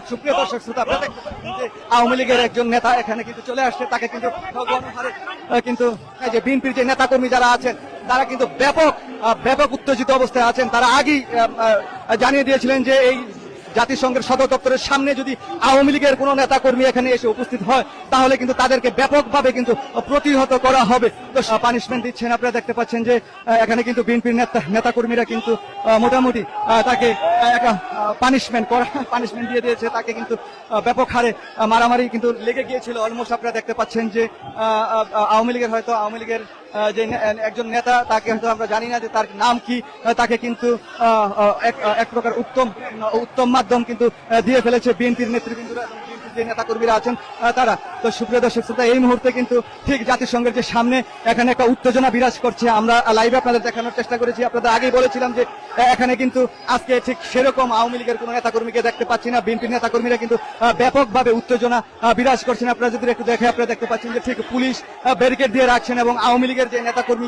সুপ্রিয় দর্শক শ্রোতা, আপনারা দেখতে পাচ্ছেন যে আওয়ামী লীগের একজন নেতা এখানে কিন্তু চলে আসছে, তাকে কিন্তু গণহারে কিন্তু যে বিএনপির যে নেতাকর্মী যারা আছেন তারা কিন্তু ব্যাপক উত্তেজিত অবস্থায় আছেন। তারা আগেই জানিয়ে দিয়েছিলেন যে এই জাতিসংঘের সদর দপ্তরের সামনে যদি আওয়ামী লীগের কোনো নেতাকর্মী এখানে এসে উপস্থিত হয় তাহলে কিন্তু তাদেরকে ব্যাপকভাবে কিন্তু প্রতিহত করা হবে। তো পানিশমেন্ট দিচ্ছেন, আপনারা দেখতে পাচ্ছেন যে এখানে কিন্তু বিএনপির নেতাকর্মীরা কিন্তু মোটামুটি তাকে একটা পানিশমেন্ট দিয়ে দিয়েছে। তাকে কিন্তু ব্যাপক হারে মারামারি কিন্তু লেগে গিয়েছিল অলমোস্ট। আপনারা দেখতে পাচ্ছেন যে আওয়ামী লীগের যে একজন নেতা, তাকে হয়তো আমরা জানি না যে তার নাম কি, তাকে কিন্তু এক প্রকার উত্তম মাধ্যম কিন্তু দিয়ে ফেলেছে বিএনপির নেতৃবৃন্দরা এবং বিএনপির যে নেতাকর্মীরা আছেন তারা। তো সুপ্রিয় দর্শক শ্রোতা, এই মুহূর্তে কিন্তু ঠিক জাতিসংঘের যে সামনে এখানে একটা উত্তেজনা বিরাজ করছে। আমরা লাইভে আপনাদের দেখানোর চেষ্টা করেছি, আপনাদের আগেই বলেছিলাম যে এখানে কিন্তু আজকে ঠিক সেরকম আওয়ামী লীগের কোনো নেতাকর্মীকে দেখতে পাচ্ছি না। বিএনপির নেতাকর্মীরা কিন্তু ব্যাপকভাবে উত্তেজনা বিরাজ করছেন। আপনারা যদি একটু দেখে আপনারা দেখতে পাচ্ছেন যে ঠিক পুলিশ ব্যারিকেড দিয়ে রাখছেন এবং আওয়ামী লীগের যে নেতাকর্মী